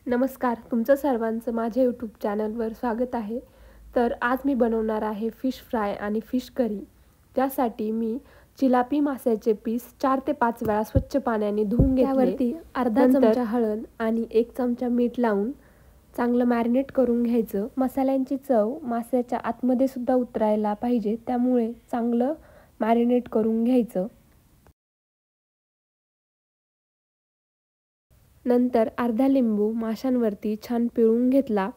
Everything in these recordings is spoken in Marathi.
नमस्कार, तुमचं सर्वांचं माझ्या यूट्यूब चॅनलवर स्वागत आहे। तर आज मी बनवणार आहे फिश फ्राय आणि फिश करी। त्यासाठी मी चिलापी माशाचे पीस 4 ते 5 वेळा स्वच्छ पाण्याने धुवून घेतले। त्यावरती अर्धा चमचा हळद आणि 1 चमचा मीठ लावून चांगलं मॅरिनेट करून घ्यायचं। मसाल्यांची चव माशाच्या आतमध्ये सुद्धा उतरायला पाहिजे, त्यामुळे चांगलं मॅरिनेट करून घ्यायचं। नंतर अर्धा लिंबू माशांवरती छान पिळून घेतला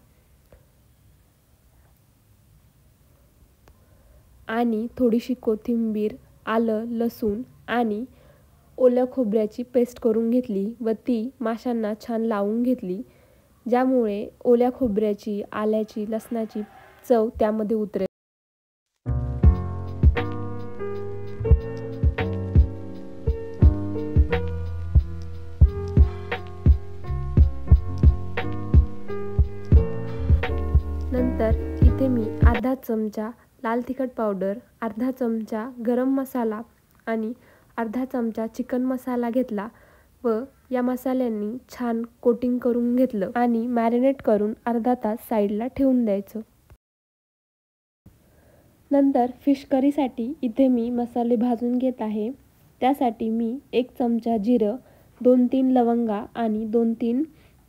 आणि थोडीशी कोथिंबीर, आलं, लसूण आणि ओल्या खोबऱ्याची पेस्ट करून घेतली व ती माशांना छान लावून घेतली, ज्यामुळे ओल्या खोबऱ्याची, आल्याची, लसणाची चव त्यामध्ये उतरेल। नंतर इथे मी अर्धा चमचा लाल तिखट पावडर, अर्धा चमचा गरम मसाला आणि अर्धा चमचा चिकन मसाला घेतला व या मसाल्यांनी छान कोटिंग करून घेतलं आणि मॅरिनेट करून अर्धा तास साईडला ठेवून द्यायचं। नंतर फिश करीसाठी इथे मी मसाले भाजून घेत आहे। त्यासाठी मी 1 चमचा जिरं, 2-3 लवंगा आणि 2-3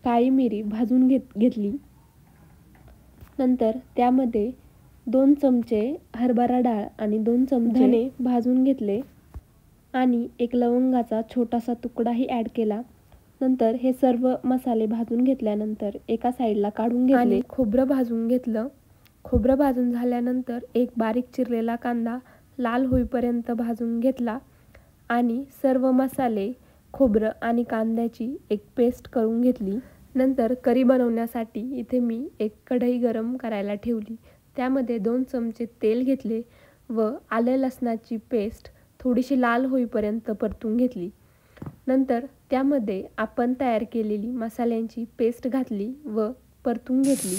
काळी मिरी भाजून घेतली। नंतर त्यामध्ये 2 चमचे हरभरा डाळ आणि 2 चमचे धने भाजून घेतले आणि 1 लवंगाचा छोटासा तुकडाही ॲड केला। नंतर हे सर्व मसाले भाजून घेतल्यानंतर एका साईडला काढून घेतले आणि खोबरं भाजून घेतलं। खोबरं भाजून झाल्यानंतर एक बारीक चिरलेला कांदा लाल होईपर्यंत भाजून घेतला आणि सर्व मसाले, खोबरं आणि कांद्याची एक पेस्ट करून घेतली। नंतर करी बनवण्यासाठी इथे मी एक कढई गरम करायला ठेवली। त्यामध्ये 2 चमचे तेल घेतले व आलं लसणाची पेस्ट थोडीशी लाल होईपर्यंत परतून घेतली। नंतर त्यामध्ये आपण तयार केलेली मसाल्यांची पेस्ट घातली व परतून घेतली।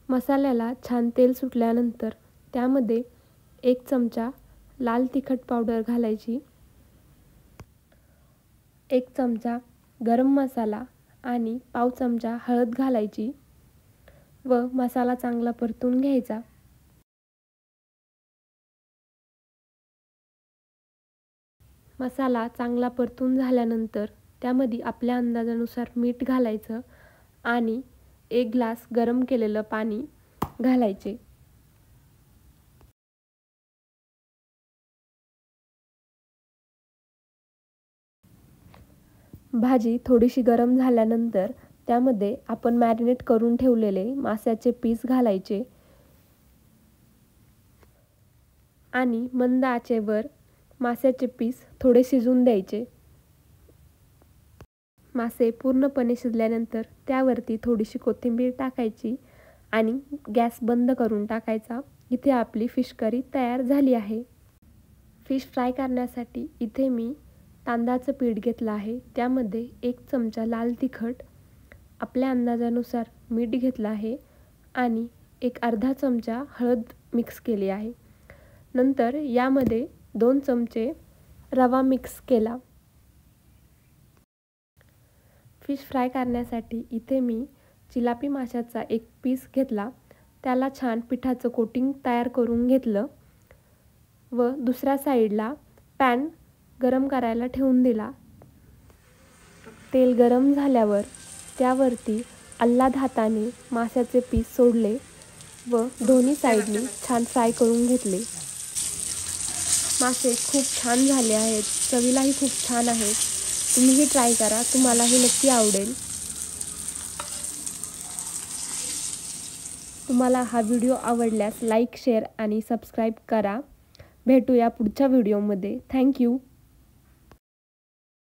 मसाल्याला छान तेल सुटल्यानंतर त्यामध्ये 1 चमचा लाल तिखट पावडर घालायची, 1 चमचा गरम मसाला आणि पाव चमचा हळद घालायची व मसाला चांगला परतून घ्यायचा। मसाला चांगला परतून झाल्यानंतर त्यामध्ये आपल्या अंदाजानुसार मीठ घालायचं आणि 1 ग्लास गरम केलेलं पाणी घालायचे। भाजी थोडीशी गरम झाल्यानंतर त्यामध्ये आपण मॅरिनेट करून ठेवलेले माशाचे पीस घालायचे आणि मंद आचेवर माशाचे पीस थोडे शिजून द्यायचे। मासे पूर्णपणे शिजल्यानंतर त्यावरती थोडीशी कोथिंबीर टाकायची आणि गॅस बंद करून टाकायचा। इथे आपली फिश करी तयार झाली आहे। फिश फ्राय करण्यासाठी इथे मी तांदळाचं पीठ घेतलं आहे। त्यामध्ये 1 चमचा लाल तिखट, आपल्या अंदाजानुसार मीठ घेतलं आहे आणि एक अर्धा चमचा हळद मिक्स केली आहे। नंतर यामध्ये 2 चमचे रवा मिक्स केला। फिश फ्राय करण्यासाठी इथे मी चिलापी माशाचा एक पीस घेतला, त्याला छान पिठाचं कोटिंग तयार करून घेतलं व दुसऱ्या साईडला पॅन गरम करायला ठेवून दिला। तेल गरम झाल्यावर त्यावरती अल्लाद हाताने माशाचे पीस सोडले व दोन्ही साईडनी छान फ्राय करून घेतले। मासे खूप छान झाले आहेत, चवीलाही खूप छान आहेत। तुम्हीही ट्राय करा, तुम्हालाही नक्की आवडेल। तुम्हाला हा व्हिडिओ आवडल्यास लाईक, शेअर आणि सबस्क्राईब करा। भेटूया पुढच्या व्हिडिओमध्ये। थँक्यू।